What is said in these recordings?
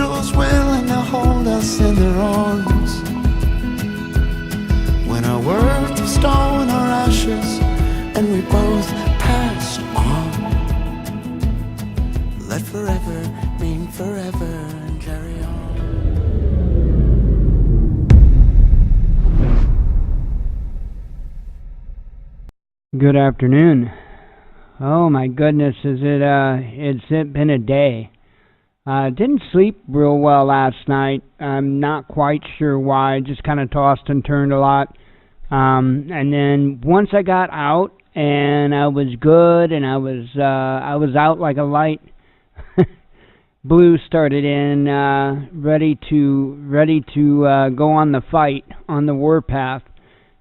angels willing to hold us in their arms. When our worth of stone or ashes, and we both passed on. Let forever mean forever and carry on. Good afternoon. Oh my goodness, it's been a day. Didn't sleep real well last night. I'm not quite sure why. Just kind of tossed and turned a lot. And then once I got out and I was good and I was out like a light, Blue started in, ready to go on the fight on the warpath,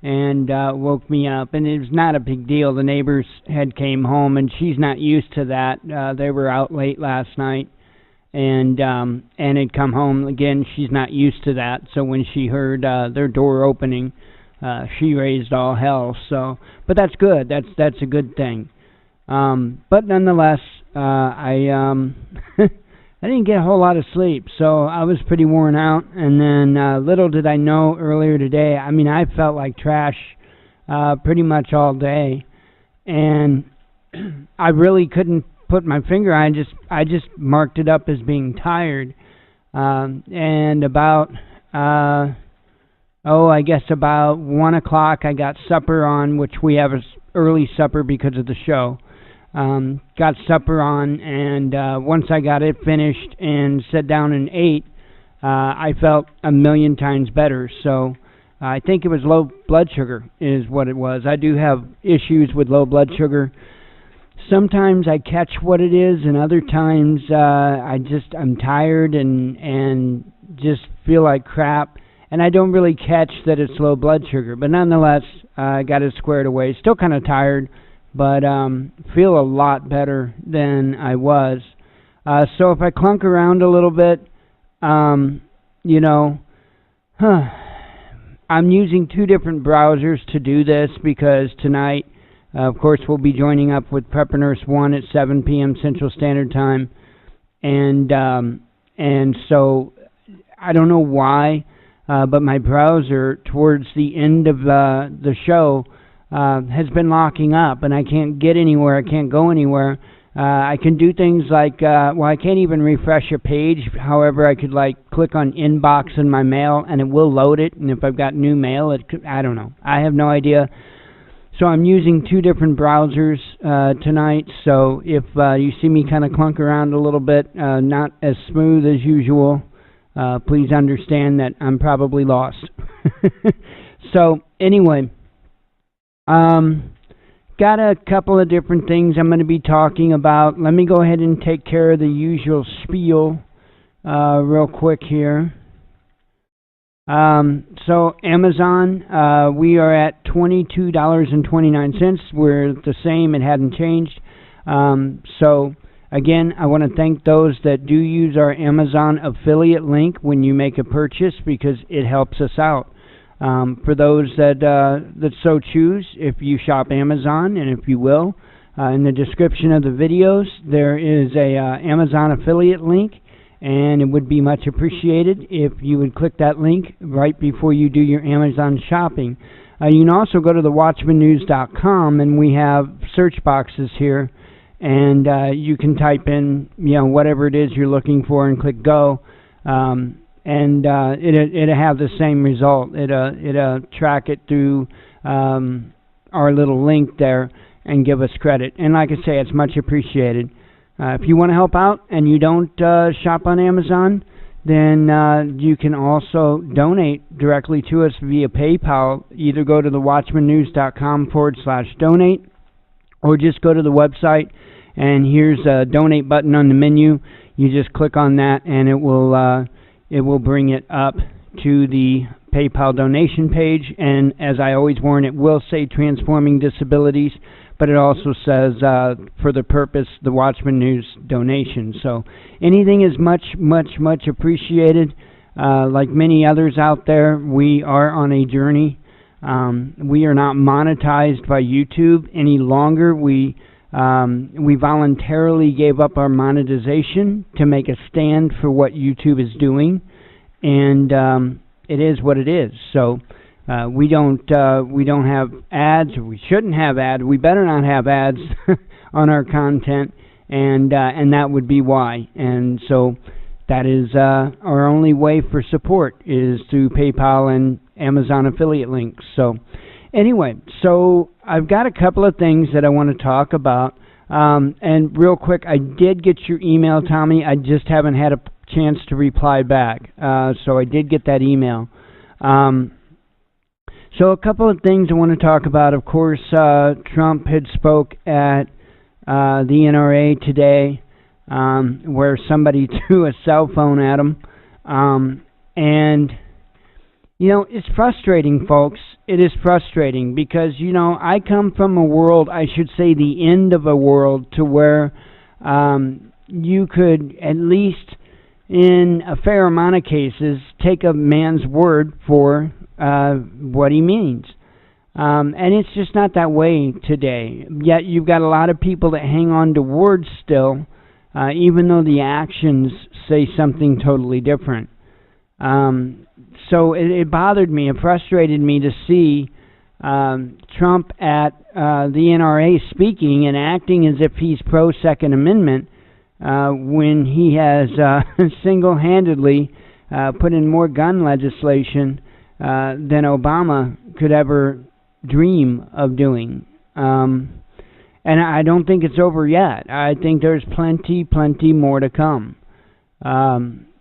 and woke me up. And it was not a big deal. The neighbors had came home, and she's not used to that. They were out late last night, and had come home again. She's not used to that. So when she heard their door opening, she raised all hell. So, but that's good. That's a good thing. But nonetheless, I didn't get a whole lot of sleep, so I was pretty worn out. And then little did I know earlier today, I mean, I felt like trash pretty much all day, and I really couldn't put my finger on it. I just marked it up as being tired. And about I guess about 1 o'clock I got supper on, which we have an early supper because of the show. Got supper on, and once I got it finished and sat down and ate, I felt a million times better. So I think it was low blood sugar is what it was. I do have issues with low blood sugar. Sometimes I catch what it is, and other times I'm tired and just feel like crap, and I don't really catch that it's low blood sugar. But nonetheless, I got it squared away. Still kind of tired, but feel a lot better than I was. So if I clunk around a little bit, I'm using two different browsers to do this because tonight, of course, we'll be joining up with Prepper Nurse 1 at 7 p.m. Central Standard Time. And so I don't know why, but my browser towards the end of the show has been locking up, and I can't get anywhere. I can't go anywhere. I can do things like, I can't even refresh a page. However, I could click on inbox in my mail, and it will load it. And if I've got new mail, I don't know. I have no idea. So I'm using two different browsers tonight. So if you see me kind of clunk around a little bit, not as smooth as usual, please understand that I'm probably lost. So anyway. Got a couple of different things I'm going to be talking about. Let me go ahead and take care of the usual spiel real quick here. So Amazon, we are at $22.29. We're the same. It hadn't changed. So again, I want to thank those that do use our Amazon affiliate link when you make a purchase, because it helps us out. For those that so choose, if you shop Amazon, and if you will, in the description of the videos, there is a Amazon affiliate link, and it would be much appreciated if you would click that link right before you do your Amazon shopping. You can also go to the watchmannews.com, and we have search boxes here, and you can type in whatever it is you're looking for and click go. And it'll have the same result. It'll track it through our little link there and give us credit. And like I say, it's much appreciated. If you want to help out and you don't shop on Amazon, then you can also donate directly to us via PayPal. Either go to the watchmannews.com/donate, or just go to the website, and here's a donate button on the menu. You just click on that, and it will bring it up to the PayPal donation page. And as I always warn, it will say Transforming Disabilities, but it also says, for the purpose, the Watchman News donation. So anything is much, much, much appreciated. Like many others out there, we are on a journey. We are not monetized by YouTube any longer. We We voluntarily gave up our monetization to make a stand for what YouTube is doing, and it is what it is. So we don't have ads, or we shouldn't have ads. We better not have ads on our content, and that would be why. And so that is our only way for support is through PayPal and Amazon affiliate links. So anyway, so I've got a couple of things that I want to talk about. And real quick, I did get your email, Tommy. I just haven't had a chance to reply back. So I did get that email. So a couple of things I want to talk about. Of course, Trump had spoke at the NRA today, where somebody threw a cell phone at him. And, you know, it's frustrating, folks. It is frustrating because, you know, I come from a world, I should say the end of a world, to where you could, at least in a fair amount of cases, take a man's word for what he means. And it's just not that way today. Yet you've got a lot of people that hang on to words still, even though the actions say something totally different. So it bothered me, it frustrated me to see Trump at the NRA speaking and acting as if he's pro-Second Amendment when he has single-handedly put in more gun legislation than Obama could ever dream of doing. And I don't think it's over yet. I think there's plenty more to come.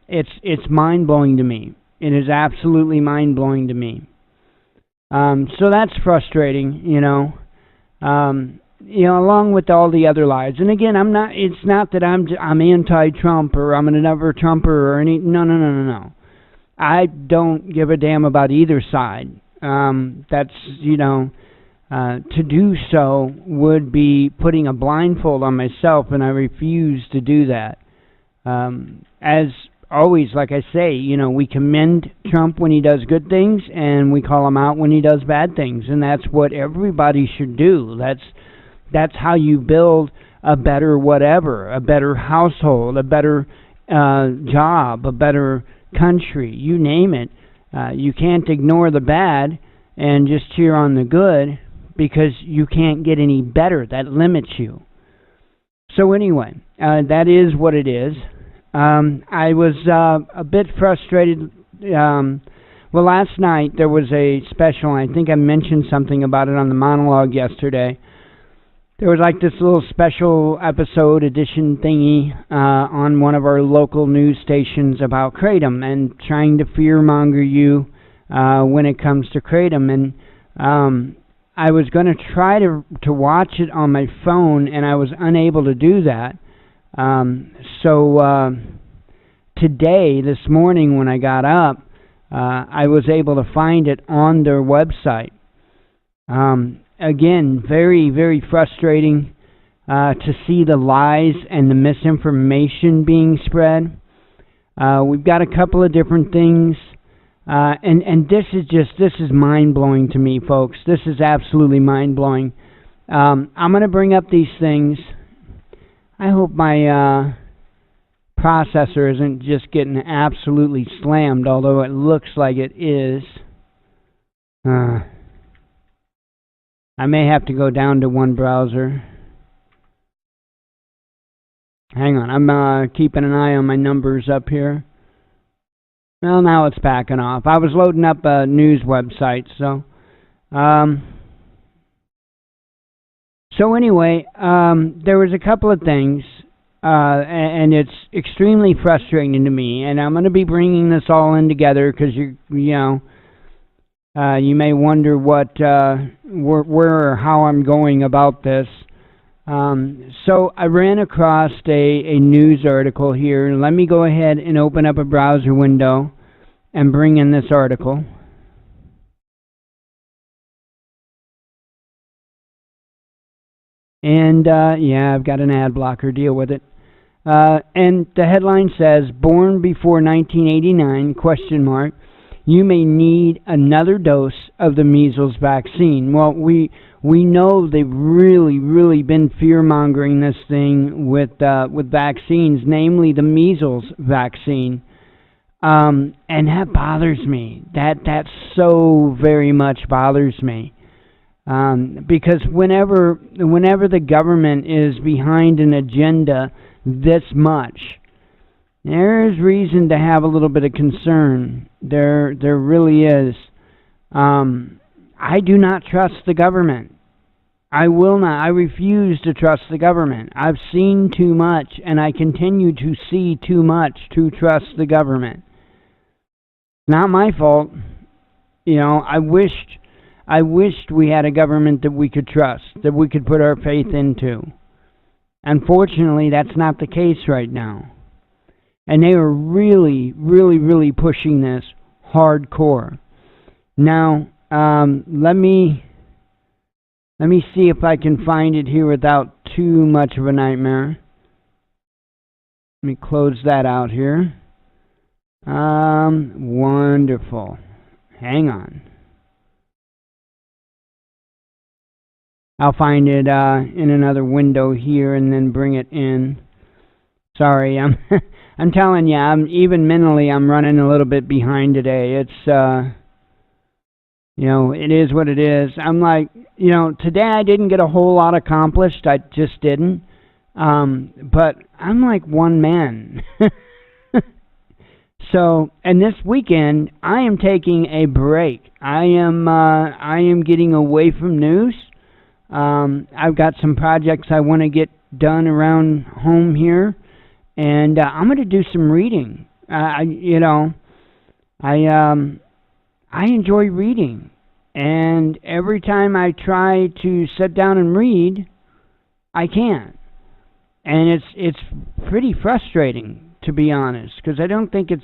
It's mind-blowing to me. It is absolutely mind-blowing to me. So that's frustrating, you know, along with all the other lies. And again, it's not that I'm anti-Trump or I'm another Trumper or any, no. I don't give a damn about either side. That's, you know, to do so would be putting a blindfold on myself, and I refuse to do that. As always, like I say, you know, we commend Trump when he does good things, and we call him out when he does bad things, and that's what everybody should do. That's how you build a better whatever, a better household, a better job, a better country, you name it. You can't ignore the bad and just cheer on the good, because you can't get any better. That limits you. So anyway, that is what it is. I was a bit frustrated. Well, last night there was a special, I think I mentioned something about it on the monologue yesterday. There was like this little special episode edition thingy on one of our local news stations about Kratom and trying to fearmonger you when it comes to Kratom. And I was going to try to watch it on my phone, and I was unable to do that. So today, this morning when I got up, I was able to find it on their website. Again, very frustrating to see the lies and the misinformation being spread. We've got a couple of different things, and this is mind-blowing to me, folks. This is absolutely mind-blowing. I'm going to bring up these things. I hope my processor isn't just getting absolutely slammed, although it looks like it is. I may have to go down to one browser. Hang on, I'm keeping an eye on my numbers up here. Well, now it's backing off. I was loading up a news website, so... So anyway, there was a couple of things, and it's extremely frustrating to me, and I'm going to be bringing this all in together because you may wonder what, where or how I'm going about this. So I ran across a news article here. Let me go ahead and open up a browser window and bring in this article. And, yeah, I've got an ad blocker. Deal with it. And the headline says, born before 1989, question mark, you may need another dose of the measles vaccine. Well, we We know they've really, really been fear-mongering this thing with vaccines, namely the measles vaccine. And that bothers me. That so very much bothers me. Because whenever the government is behind an agenda this much, there's reason to have a little bit of concern. There really is. I do not trust the government. I will not. I refuse to trust the government. I've seen too much, and I continue to see too much to trust the government. Not my fault. You know, I wished we had a government that we could trust, that we could put our faith into. Unfortunately, that's not the case right now. And they are really, really, really pushing this hardcore. Now, let me see if I can find it here without too much of a nightmare. Let me close that out here. Wonderful. Hang on. I'll find it in another window here and then bring it in. Sorry, I'm telling you, even mentally I'm running a little bit behind today. It's you know, it is what it is. I'm like, you know, today I didn't get a whole lot accomplished. I just didn't. But I'm like one man. So, and this weekend I am taking a break. I am getting away from news. I've got some projects I want to get done around home here, and I'm going to do some reading. I enjoy reading, and every time I try to sit down and read, I can't, and it's pretty frustrating, to be honest, because I don't think it's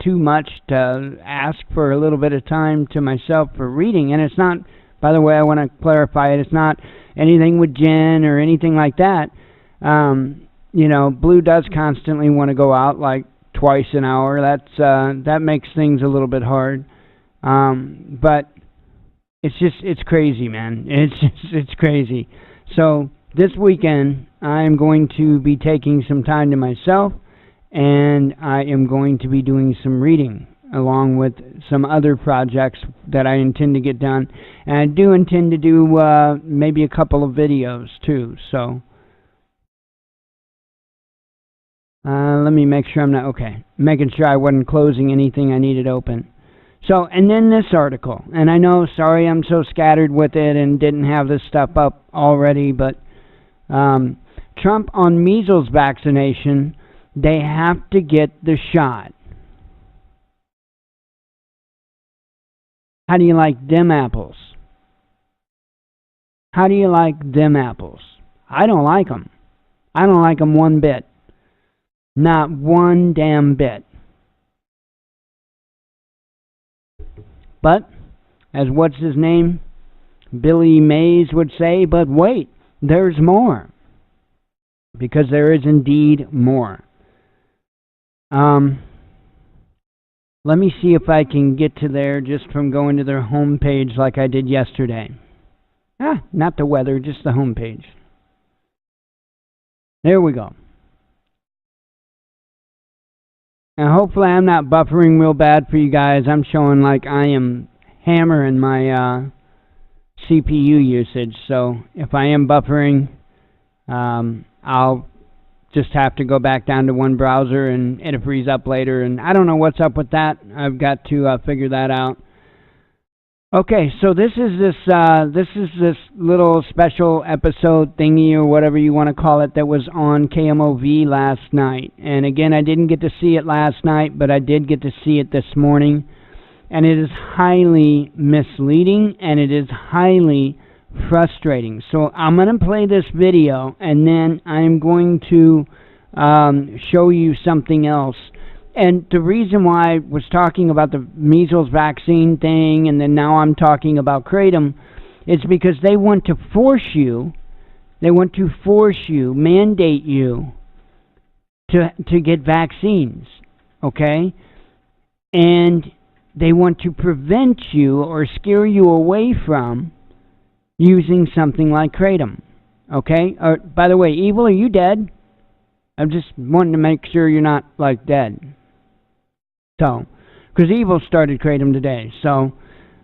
too much to ask for a little bit of time to myself for reading, and it's not. By the way, I want to clarify it. It's not anything with Jen or anything like that. You know, Blue does constantly want to go out like twice an hour. That makes things a little bit hard. But it's crazy, man. It's crazy. So this weekend, I am going to be taking some time to myself, and I am going to be doing some reading, along with some other projects that I intend to get done. And I do intend to do maybe a couple of videos too. So let me make sure I'm not, okay, making sure I wasn't closing anything I needed open. So, and then this article, and I know, sorry I'm so scattered with it and didn't have this stuff up already, but Trump on measles vaccination, they have to get the shot. How do you like them apples? How do you like them apples? I don't like them. I don't like them one bit. Not one damn bit. But, as what's his name, Billy Mays would say, but wait, there's more. Because there is indeed more. Let me see if I can get to there just from going to their home page like I did yesterday. Not the weather, just the home page. There we go. And hopefully I'm not buffering real bad for you guys. I'm showing like I am hammering my CPU usage. So if I am buffering, I'll just have to go back down to one browser and it'll freeze up later. And I don't know what's up with that. I've got to figure that out. Okay, so this is this little special episode thingy or whatever you want to call it that was on KMOV last night. And again, I didn't get to see it last night, but I did get to see it this morning. And it is highly misleading and it is highly frustrating. So I'm going to play this video and then I'm going to show you something else. And the reason why I was talking about the measles vaccine thing and then now I'm talking about Kratom is because they want to mandate you to get vaccines, okay? And they want to prevent you or scare you away from using something like Kratom. Okay? By the way, Evil, are you dead? I'm just wanting to make sure you're not, like, dead. So, because Evil started Kratom today. So,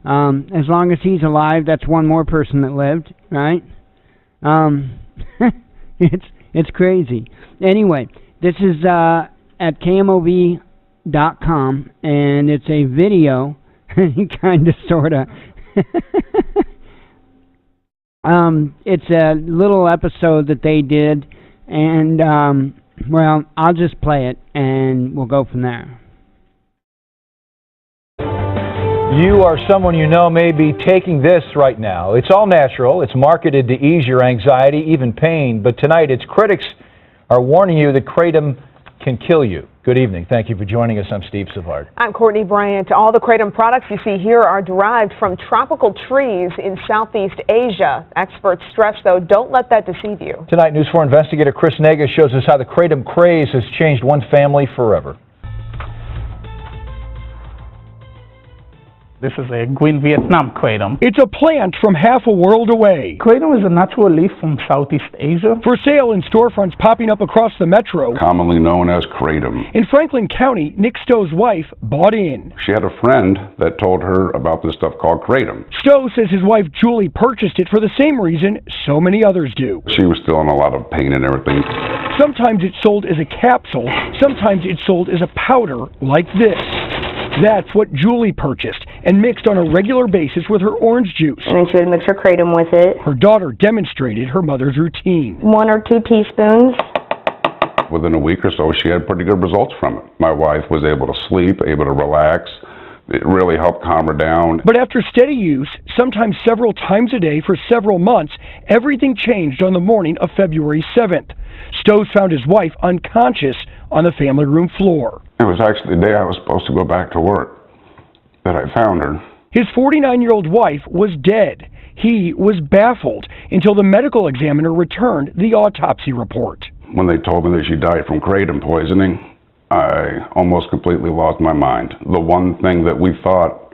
as long as he's alive, that's one more person that lived, right? It's crazy. Anyway, this is at KMOV.com, and it's a video, kind of, sort of. It's a little episode that they did, and, well, I'll just play it, and we'll go from there. You or someone you know may be taking this right now. It's all natural. It's marketed to ease your anxiety, even pain. But tonight, its critics are warning you that Kratom can kill you. Good evening. Thank you for joining us. I'm Steve Savard. I'm Courtney Bryant. All the Kratom products you see here are derived from tropical trees in Southeast Asia. Experts stress, though, don't let that deceive you. Tonight, News 4 investigator Chris Nega shows us how the Kratom craze has changed one family forever. This is a green Vietnam kratom. It's a plant from half a world away. Kratom is a natural leaf from Southeast Asia. For sale in storefronts popping up across the metro. Commonly known as Kratom. In Franklin County, Nick Stowe's wife bought in. She had a friend that told her about this stuff called Kratom. Stowe says his wife Julie purchased it for the same reason so many others do. She was still in a lot of pain and everything. Sometimes it's sold as a capsule, sometimes it's sold as a powder like this. That's what Julie purchased and mixed on a regular basis with her orange juice. And then she would mix her Kratom with it. Her daughter demonstrated her mother's routine. 1 or 2 teaspoons. Within a week or so, she had pretty good results from it. My wife was able to sleep, able to relax. It really helped calm her down. But after steady use, sometimes several times a day for several months, everything changed on the morning of February 7th. Stowe found his wife unconscious on the family room floor. It was actually the day I was supposed to go back to work that I found her. His 49-year-old wife was dead. He was baffled until the medical examiner returned the autopsy report. When they told me that she died from Kratom poisoning, I almost completely lost my mind. The one thing that we thought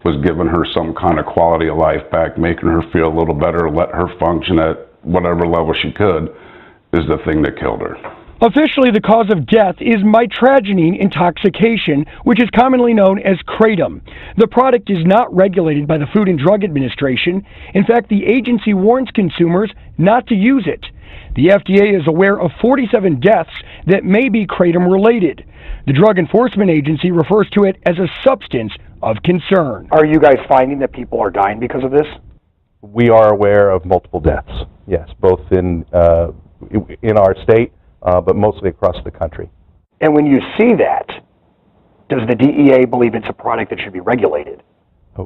was giving her some kind of quality of life back, making her feel a little better, let her function at whatever level she could, is the thing that killed her. Officially, the cause of death is mitragynine intoxication, which is commonly known as Kratom. The product is not regulated by the Food and Drug Administration. In fact, the agency warns consumers not to use it. The FDA is aware of 47 deaths that may be Kratom related. The Drug Enforcement Agency refers to it as a substance of concern. Are you guys finding that people are dying because of this? We are aware of multiple deaths, yes, both in our state, but mostly across the country. And when you see that, does the DEA believe it's a product that should be regulated?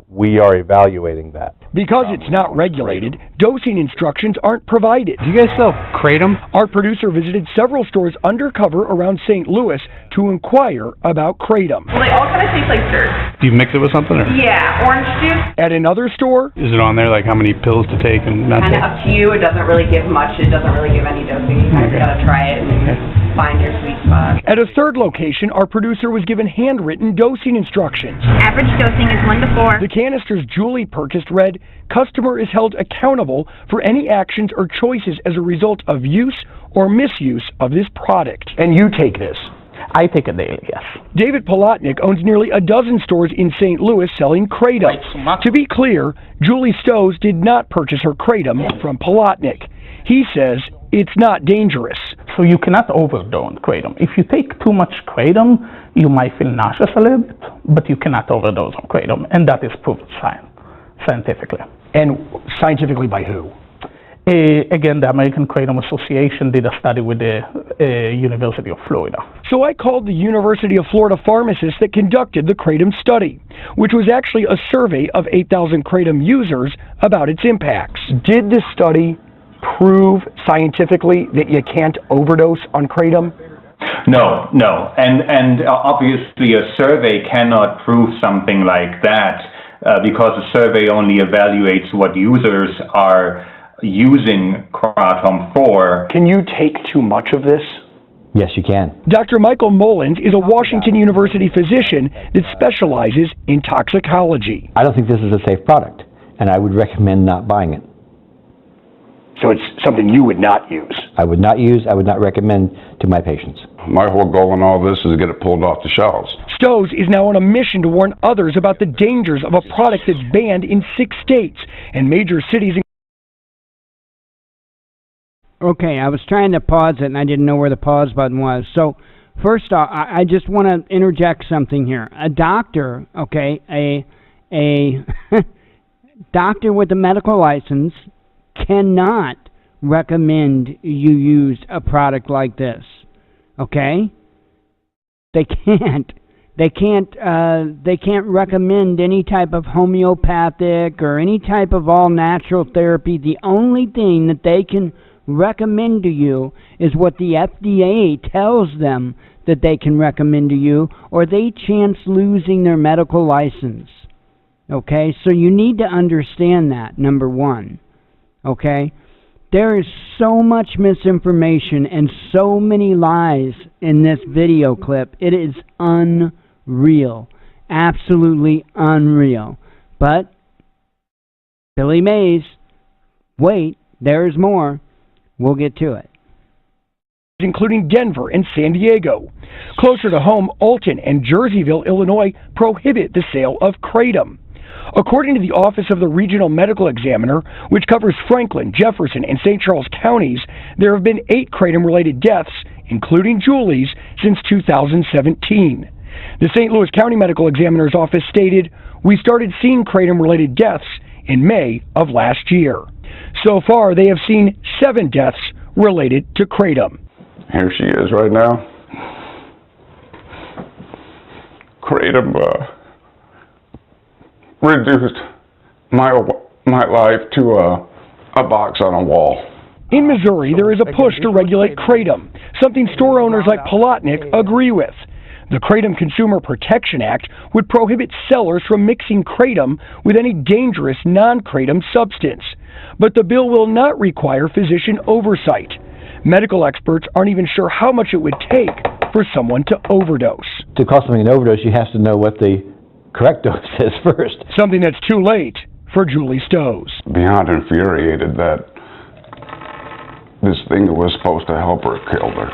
We are evaluating that. Because it's not regulated, dosing instructions aren't provided. Do you guys sell Kratom? Our producer visited several stores undercover around St. Louis to inquire about Kratom. Well, they all kind of taste like dirt. Do you mix it with something? Or? Yeah, orange juice. At another store, is it on there, like how many pills to take and not Kind of up to you. It doesn't really give much. It doesn't really give any dosing. You kind of got to try it and find your sweet spot. At a third location, our producer was given handwritten dosing instructions. Average dosing is 1 to 4. The canisters Julie purchased read, "Customer is held accountable for any actions or choices as a result of use or misuse of this product." And you take this? I take it daily, yes. David Polotnik owns nearly a dozen stores in St. Louis selling Kratom. To be clear, Julie Stowe did not purchase her Kratom from Polotnik. He says it's not dangerous. So you cannot overdose on Kratom. If you take too much Kratom, you might feel nauseous a little bit, but you cannot overdose on Kratom, and that is proven scientifically. And scientifically by who? Again, the American Kratom Association did a study with the University of Florida. So I called the University of Florida pharmacists that conducted the Kratom study, which was actually a survey of 8,000 Kratom users about its impacts. Did this study prove scientifically that you can't overdose on Kratom? No. And obviously a survey cannot prove something like that because a survey only evaluates what users are using Kratom for. Can you take too much of this? Yes, you can. Dr. Michael Mullins is a Washington University physician that specializes in toxicology. I don't think this is a safe product, and I would recommend not buying it. So it's something you would not use. I would not use, I would not recommend to my patients. My whole goal in all this is to get it pulled off the shelves. Stowe's is now on a mission to warn others about the dangers of a product that's banned in 6 states and major cities. Okay, I was trying to pause it and I didn't know where the pause button was. So, first off, I just want to interject something here. A doctor, okay, a doctor with a medical license cannot recommend you use a product like this. Okay? They can't. They can't recommend any type of homeopathic or any type of all-natural therapy. The only thing that they can recommend to you is what the FDA tells them that they can recommend to you, or they chance losing their medical license. Okay? So you need to understand that, number one. Okay? There is so much misinformation and so many lies in this video clip. It is unreal. Absolutely unreal. But, Billy Mays, wait, there's more. We'll get to it. Including Denver and San Diego. Closer to home, Alton and Jerseyville, Illinois, prohibit the sale of Kratom. According to the Office of the Regional Medical Examiner, which covers Franklin, Jefferson, and St. Charles counties, there have been 8 Kratom-related deaths, including Julie's, since 2017. The St. Louis County Medical Examiner's Office stated, "We started seeing Kratom-related deaths in May of last year. So far, they have seen 7 deaths related to Kratom." Here she is right now. Kratom reduced my life to a box on a wall. In Missouri, there is a push to regulate Kratom, something store owners like Palatnik agree with. The Kratom Consumer Protection Act would prohibit sellers from mixing Kratom with any dangerous non-Kratom substance. But the bill will not require physician oversight. Medical experts aren't even sure how much it would take for someone to overdose. To cause something an overdose, you have to know what the correct dose is first. Something that's too late for Julie Stowe's. Beyond infuriated that this thing that was supposed to help her killed her.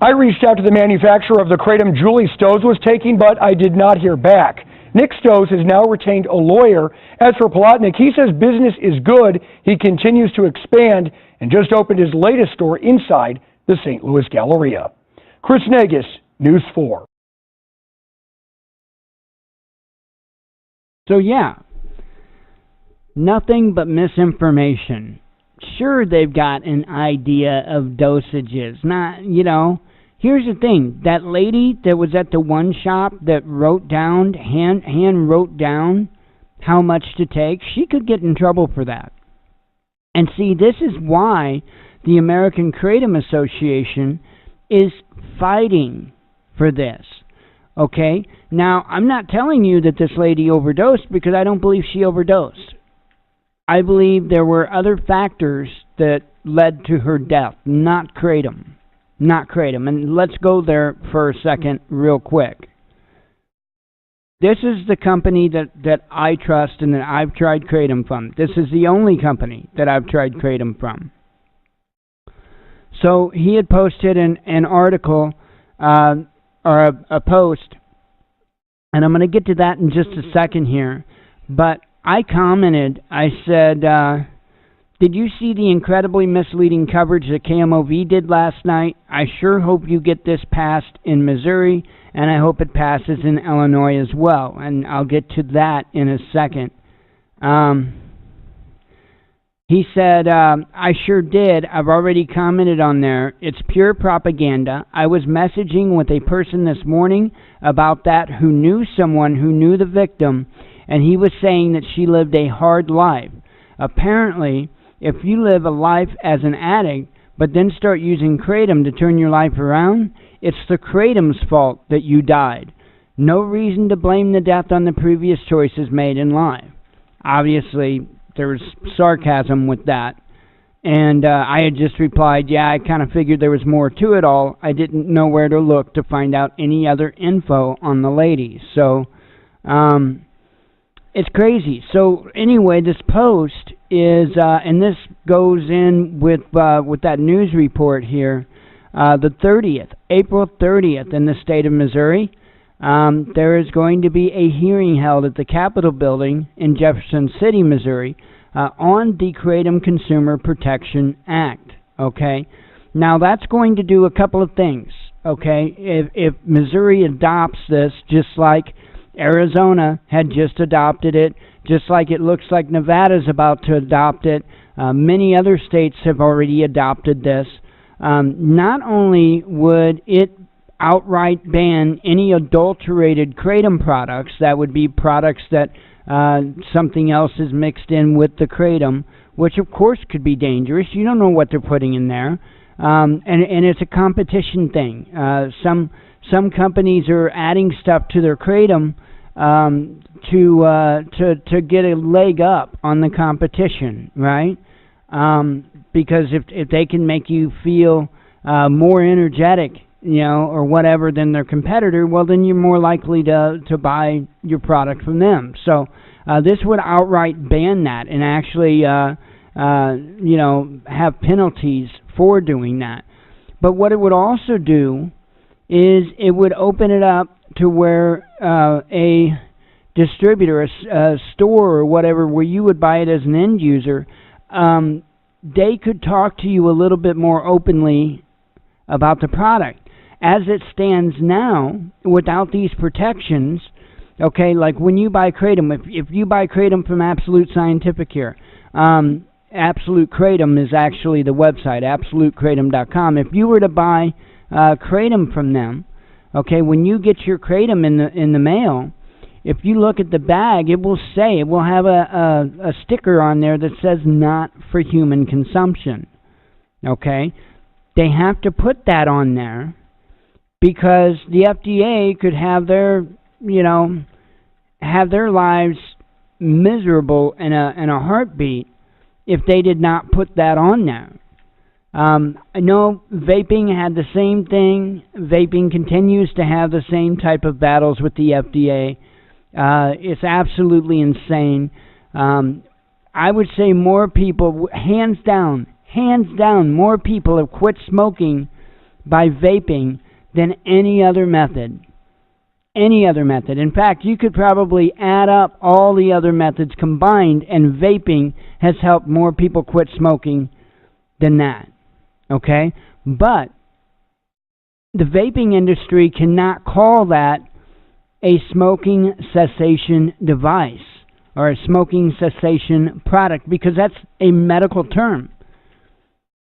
I reached out to the manufacturer of the Kratom Julie Stowe's was taking, but I did not hear back. Nick Stowe's has now retained a lawyer. As for Palatnik, he says business is good. He continues to expand and just opened his latest store inside the St. Louis Galleria. Chris Nagus, News 4. So yeah, nothing but misinformation. Sure, they've got an idea of dosages. Not, you know, here's the thing. That lady that was at the one shop that wrote down, hand wrote down how much to take, she could get in trouble for that. And see, this is why the American Kratom Association is fighting for this. Okay? Now, I'm not telling you that this lady overdosed because I don't believe she overdosed. I believe there were other factors that led to her death, not Kratom. Not Kratom. And let's go there for a second real quick. This is the company that I trust and that I've tried Kratom from. This is the only company that I've tried Kratom from. So he had posted an article or a post, and I'm going to get to that in just a second here. But I commented, I said, did you see the incredibly misleading coverage that KMOV did last night? I sure hope you get this passed in Missouri, and I hope it passes in Illinois as well. And I'll get to that in a second. He said, I sure did. I've already commented on there. It's pure propaganda. I was messaging with a person this morning about that who knew someone who knew the victim, and he was saying that she lived a hard life. Apparently, if you live a life as an addict, but then start using Kratom to turn your life around, it's the Kratom's fault that you died. No reason to blame the death on the previous choices made in life. Obviously, there was sarcasm with that. And I had just replied, yeah, I kind of figured there was more to it all. I didn't know where to look to find out any other info on the lady. So, it's crazy. So, anyway, this post is, and this goes in with that news report here, the 30th, April 30th in the state of Missouri, there is going to be a hearing held at the Capitol building in Jefferson City, Missouri, on the Kratom Consumer Protection Act, okay? Now, that's going to do a couple of things, okay? If Missouri adopts this, just like Arizona had just adopted it, just like it looks like Nevada's about to adopt it, many other states have already adopted this. Not only would it outright ban any adulterated Kratom products, that would be products that something else is mixed in with the Kratom, which of course could be dangerous. You don't know what they're putting in there. And it's a competition thing. Some companies are adding stuff to their Kratom to get a leg up on the competition, right? Because if they can make you feel more energetic, you know, or whatever than their competitor, well, then you're more likely to buy your product from them. So this would outright ban that and actually, you know, have penalties for doing that. But what it would also do is it would open it up to where a distributor, a store or whatever, where you would buy it as an end user, they could talk to you a little bit more openly about the product. As it stands now, without these protections, okay, like when you buy Kratom, if you buy Kratom from Absolute Scientific here, Absolute Kratom is actually the website, absolutekratom.com. If you were to buy Kratom from them, okay, when you get your Kratom in the mail, if you look at the bag, it will have a sticker on there that says not for human consumption. Okay? They have to put that on there because the FDA could have their lives miserable in a heartbeat if they did not put that on there. I know vaping had the same thing. Vaping continues to have the same type of battles with the FDA. It's absolutely insane. I would say more people, hands down, more people have quit smoking by vaping than any other method. In fact, you could probably add up all the other methods combined, and vaping has helped more people quit smoking than that. Okay? But the vaping industry cannot call that a smoking cessation device or a smoking cessation product because that's a medical term.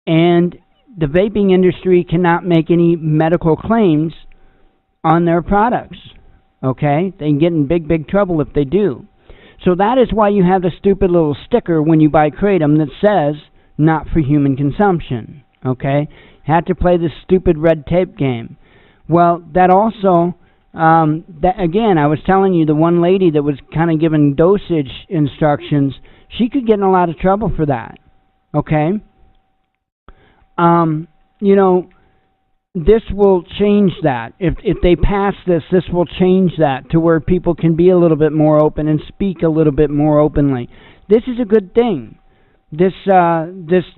And the vaping industry cannot make any medical claims on their products. Okay? They can get in big trouble if they do. So that is why you have the stupid little sticker when you buy Kratom that says not for human consumption. Okay? Had to play this stupid red tape game. Well, that also, that again, I was telling you, the one lady that was kind of giving dosage instructions, she could get in a lot of trouble for that. Okay? You know, this will change that. If they pass this will change that to where people can be a little bit more open and speak a little bit more openly. This is a good thing. This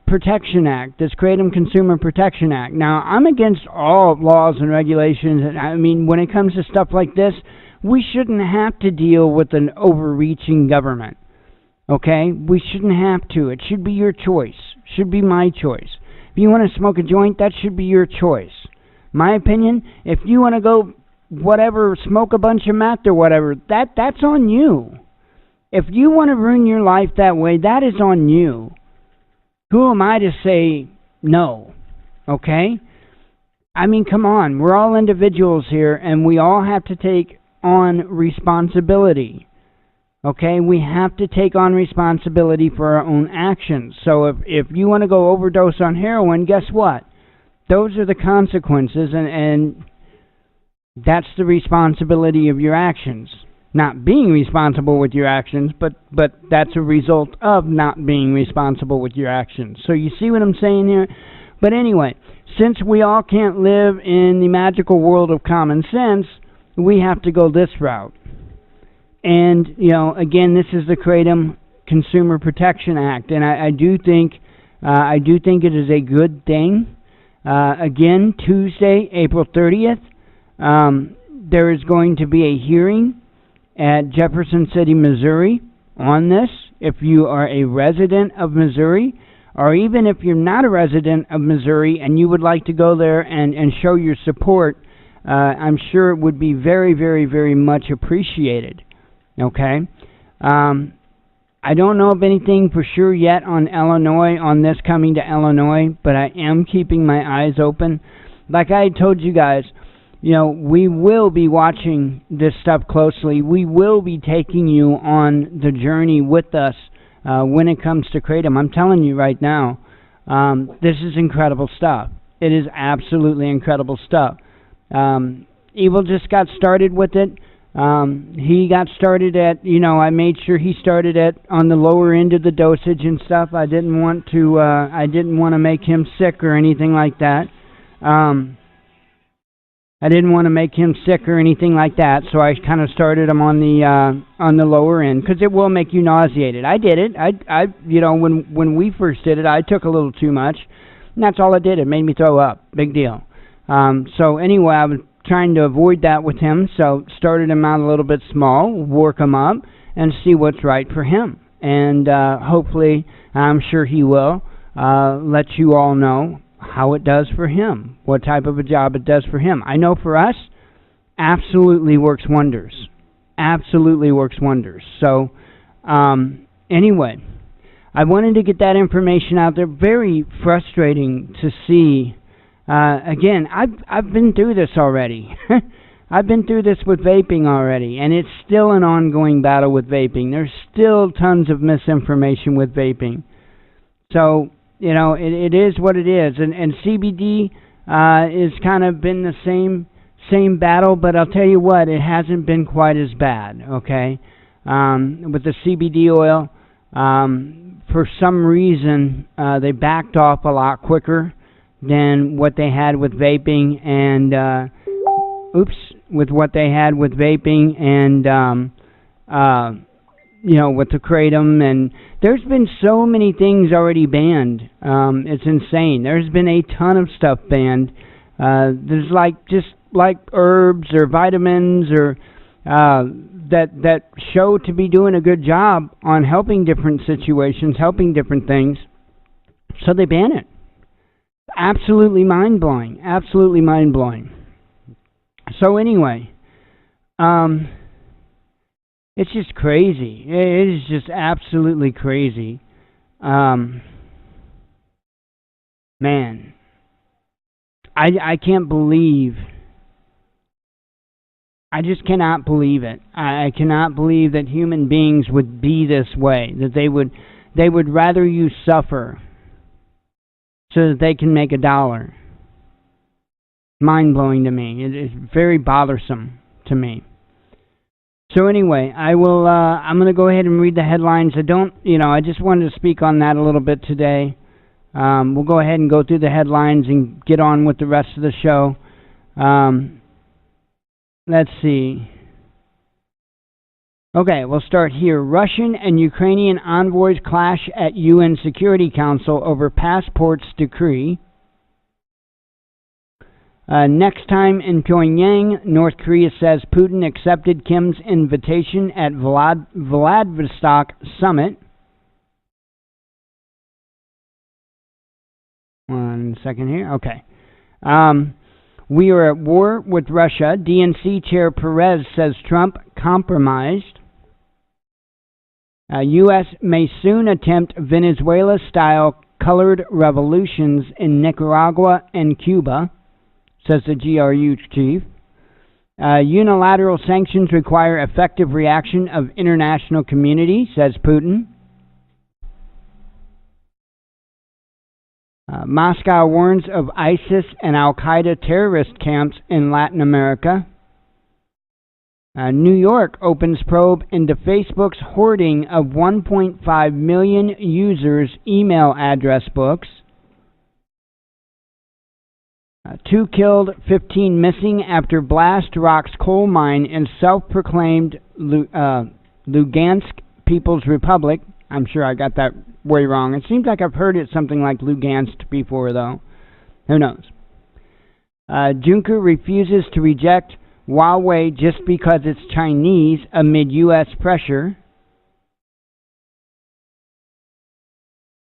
Protection Act, this Kratom Consumer Protection Act. Now, I'm against all laws and regulations. I mean, when it comes to stuff like this, we shouldn't have to deal with an overreaching government. Okay? We shouldn't have to. It should be your choice. Should be my choice. If you want to smoke a joint, that should be your choice. My opinion, if you want to go whatever, smoke a bunch of meth or whatever, that's on you. If you want to ruin your life that way, that is on you. Who am I to say no? Okay? I mean, come on. We're all individuals here, and we all have to take on responsibility. Okay? We have to take on responsibility for our own actions. So if you want to go overdose on heroin, guess what? Those are the consequences, and that's the responsibility of your actions. Not being responsible with your actions, but that's a result of not being responsible with your actions. So you see what I'm saying here? But anyway, since we all can't live in the magical world of common sense, we have to go this route. And, you know, again, this is the Kratom Consumer Protection Act, and I do think it is a good thing. Again, Tuesday, April 30th, there is going to be a hearing at Jefferson City, Missouri on this. If you are a resident of Missouri, or even if you're not a resident of Missouri and you would like to go there and show your support, I'm sure it would be very, very, very much appreciated. Okay? I don't know of anything for sure yet on Illinois, on this coming to Illinois, but I am keeping my eyes open. Like I told you guys, you know, we will be watching this stuff closely. We will be taking you on the journey with us when it comes to Kratom. I'm telling you right now, this is incredible stuff. It is absolutely incredible stuff. Evil just got started with it. He got started at, you know, I made sure he started at on the lower end of the dosage and stuff. I didn't want to make him sick or anything like that. I didn't want to make him sick or anything like that, so I kind of started him on the lower end, because it will make you nauseated. I did it. I you know, when we first did it, I took a little too much, and that's all it did. It made me throw up. Big deal. So anyway, I was trying to avoid that with him, so started him out a little bit small, work him up, and see what's right for him. And hopefully, I'm sure he will let you all know how it does for him, what type of a job it does for him. I know for us, absolutely works wonders. Absolutely works wonders. So, anyway, I wanted to get that information out there. Very frustrating to see. Again, I've been through this already. I've been through this with vaping already, and it's still an ongoing battle with vaping. There's still tons of misinformation with vaping. So, you know, it is what it is, and CBD is kind of been the same battle, but I'll tell you what, it hasn't been quite as bad, okay? With the CBD oil, for some reason, they backed off a lot quicker than what they had with vaping, and, with what they had with vaping, and, you know, with the Kratom, and there's been so many things already banned. It's insane. There's been a ton of stuff banned. There's just like herbs or vitamins or that show to be doing a good job on helping different situations, helping different things. So they ban it. Absolutely mind-blowing. Absolutely mind-blowing. So anyway, it's just crazy. It is just absolutely crazy. Man, I can't believe. I just cannot believe it. I cannot believe that human beings would be this way. That they would rather you suffer so that they can make $1. Mind-blowing to me. It is very bothersome to me. So anyway, I'm going to go ahead and read the headlines. I just wanted to speak on that a little bit today. We'll go ahead and go through the headlines and get on with the rest of the show. Let's see. Okay, we'll start here. Russian and Ukrainian envoys clash at UN Security Council over passports decree. Next time in Pyongyang, North Korea says Putin accepted Kim's invitation at Vladivostok summit. One second here. Okay. We are at war with Russia. DNC Chair Perez says Trump compromised. U.S. may soon attempt Venezuela-style colored revolutions in Nicaragua and Cuba, says the GRU chief. Unilateral sanctions require effective reaction of international community, says Putin. Moscow warns of ISIS and Al-Qaeda terrorist camps in Latin America. New York opens probe into Facebook's hoarding of 1.5 million users' email address books. 2 killed, 15 missing after blast rocks coal mine in self-proclaimed Lugansk People's Republic, I'm sure I got that way wrong. It seems like I've heard it something like Lugansk before, though. Who knows? Juncker refuses to reject Huawei just because it's Chinese amid U.S. pressure.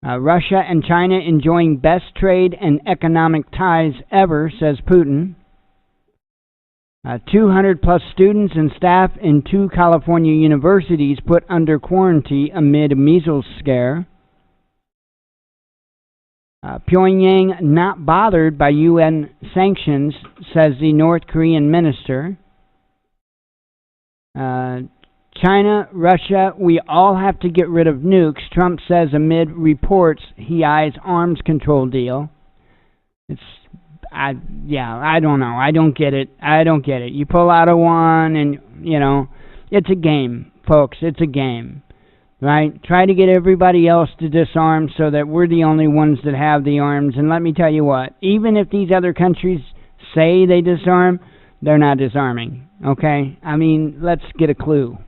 Russia and China enjoying best trade and economic ties ever, says Putin. 200 plus students and staff in 2 California universities put under quarantine amid a measles scare. Pyongyang not bothered by UN sanctions, says the North Korean minister. China, Russia, we all have to get rid of nukes, Trump says amid reports he eyes arms control deal. I don't know. I don't get it. You pull out of one and, it's a game, folks. It's a game, right? Try to get everybody else to disarm so that we're the only ones that have the arms. And let me tell you what, even if these other countries say they disarm, they're not disarming, okay? I mean, let's get a clue.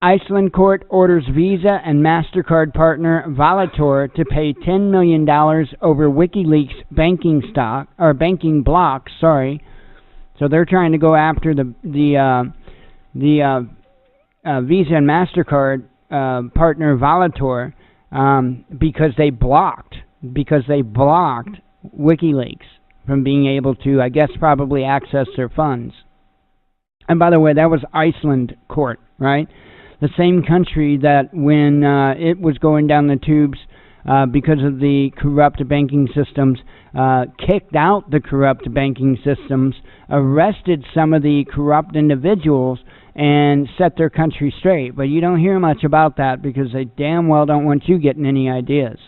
Iceland court orders Visa and MasterCard partner Valitor to pay $10 million over WikiLeaks banking blocks. So they're trying to go after the Visa and MasterCard partner Valitor because they blocked WikiLeaks from being able to, I guess, probably access their funds. And by the way, that was Iceland court, right? The same country that when it was going down the tubes because of the corrupt banking systems, kicked out the corrupt banking systems, arrested some of the corrupt individuals, and set their country straight. But you don't hear much about that because they damn well don't want you getting any ideas.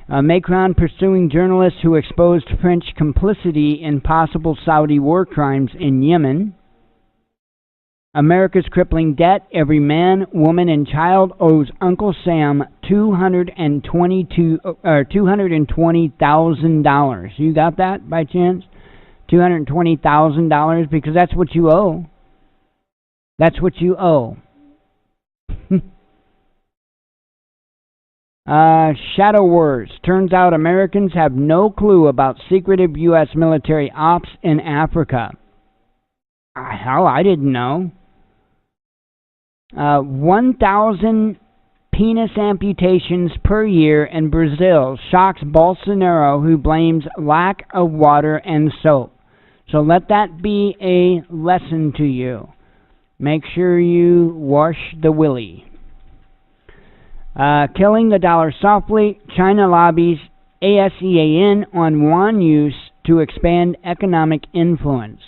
Macron pursuing journalists who exposed French complicity in possible Saudi war crimes in Yemen. America's crippling debt. Every man, woman, and child owes Uncle Sam $220,000. You got that by chance? $220,000 because that's what you owe. That's what you owe. Shadow Wars. Turns out Americans have no clue about secretive U.S. military ops in Africa. Hell, I didn't know. 1,000 penis amputations per year in Brazil shocks Bolsonaro, who blames lack of water and soap. So let that be a lesson to you. Make sure you wash the willy. Killing the dollar softly. China lobbies ASEAN on yuan use to expand economic influence.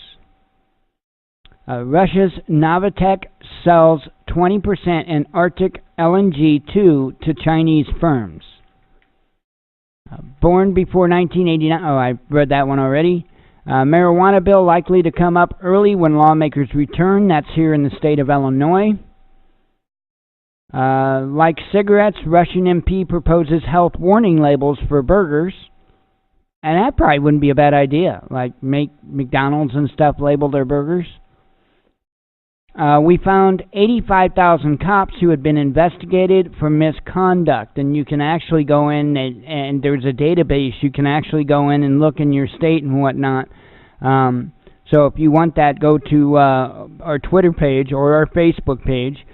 Russia's Novatek sells 20% in Arctic LNG-2 to Chinese firms. Born before 1989. Oh, I read that one already. Marijuana bill likely to come up early when lawmakers return. That's here in the state of Illinois. Like cigarettes, Russian MP proposes health warning labels for burgers. And that probably wouldn't be a bad idea. Like make McDonald's and stuff label their burgers. We found 85,000 cops who had been investigated for misconduct. And you can actually go in and there's a database. You can actually go in and look in your state and whatnot. So if you want that, go to our Twitter page or our Facebook page.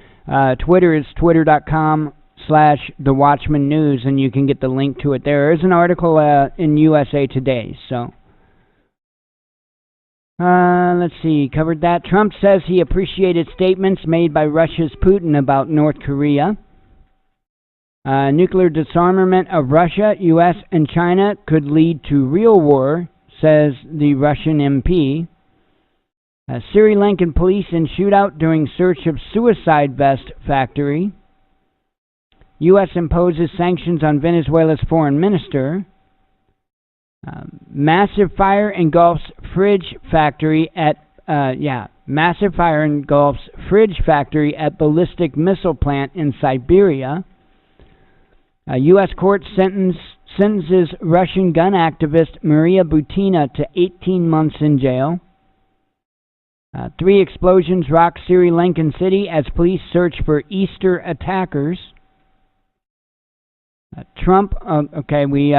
Twitter is twitter.com/The Watchman News, and you can get the link to it there. There's an article in USA Today, so. Let's see, covered that. Trump says he appreciated statements made by Russia's Putin about North Korea. Nuclear disarmament of Russia, U.S., and China could lead to real war, says the Russian MP. Sri Lankan police in shootout during search of suicide vest factory. U.S. imposes sanctions on Venezuela's foreign minister. Massive fire engulfs fridge factory at ballistic missile plant in Siberia. U.S. court sentences Russian gun activist Maria Butina to 18 months in jail. 3 explosions rock Sri Lankan city as police search for Easter attackers. Trump, okay, we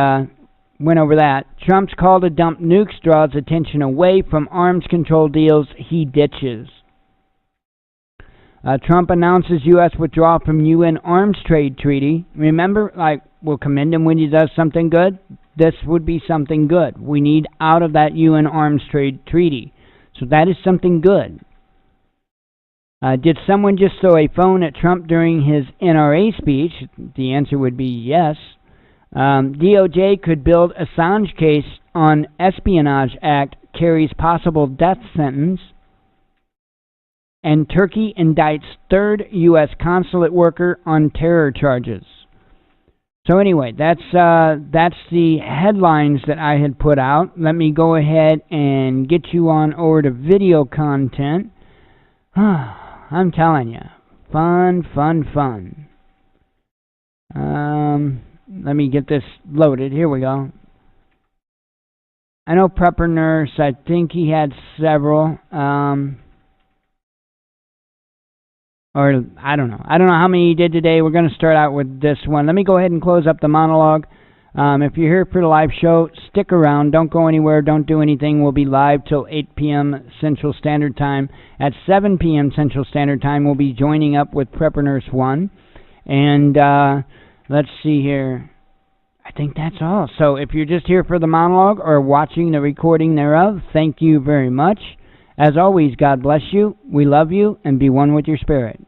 went over that. Trump's call to dump nukes draws attention away from arms control deals he ditches. Trump announces U.S. withdrawal from UN arms trade treaty. Remember, we'll commend him when he does something good. This would be something good. We need out of that UN arms trade treaty. So that is something good. Did someone just throw a phone at Trump during his NRA speech? The answer would be yes. DOJ could build Assange case on Espionage Act, carries possible death sentence. And Turkey indicts 3rd U.S. consulate worker on terror charges. So anyway, that's the headlines that I had put out. Let me go ahead and get you on over to video content. I'm telling you, fun. Let me get this loaded. Here we go. I know Prepper Nurse. I think he had several. Or I don't know. I don't know how many he did today. We're going to start out with this one. Let me go ahead and close up the monologue. If you're here for the live show, stick around. Don't go anywhere. Don't do anything. We'll be live till 8 p.m. Central Standard Time. At 7 p.m. Central Standard Time, we'll be joining up with Prepper Nurse 1. And let's see here. I think that's all. So if you're just here for the monologue or watching the recording thereof, thank you very much. As always, God bless you, we love you, and be one with your spirit.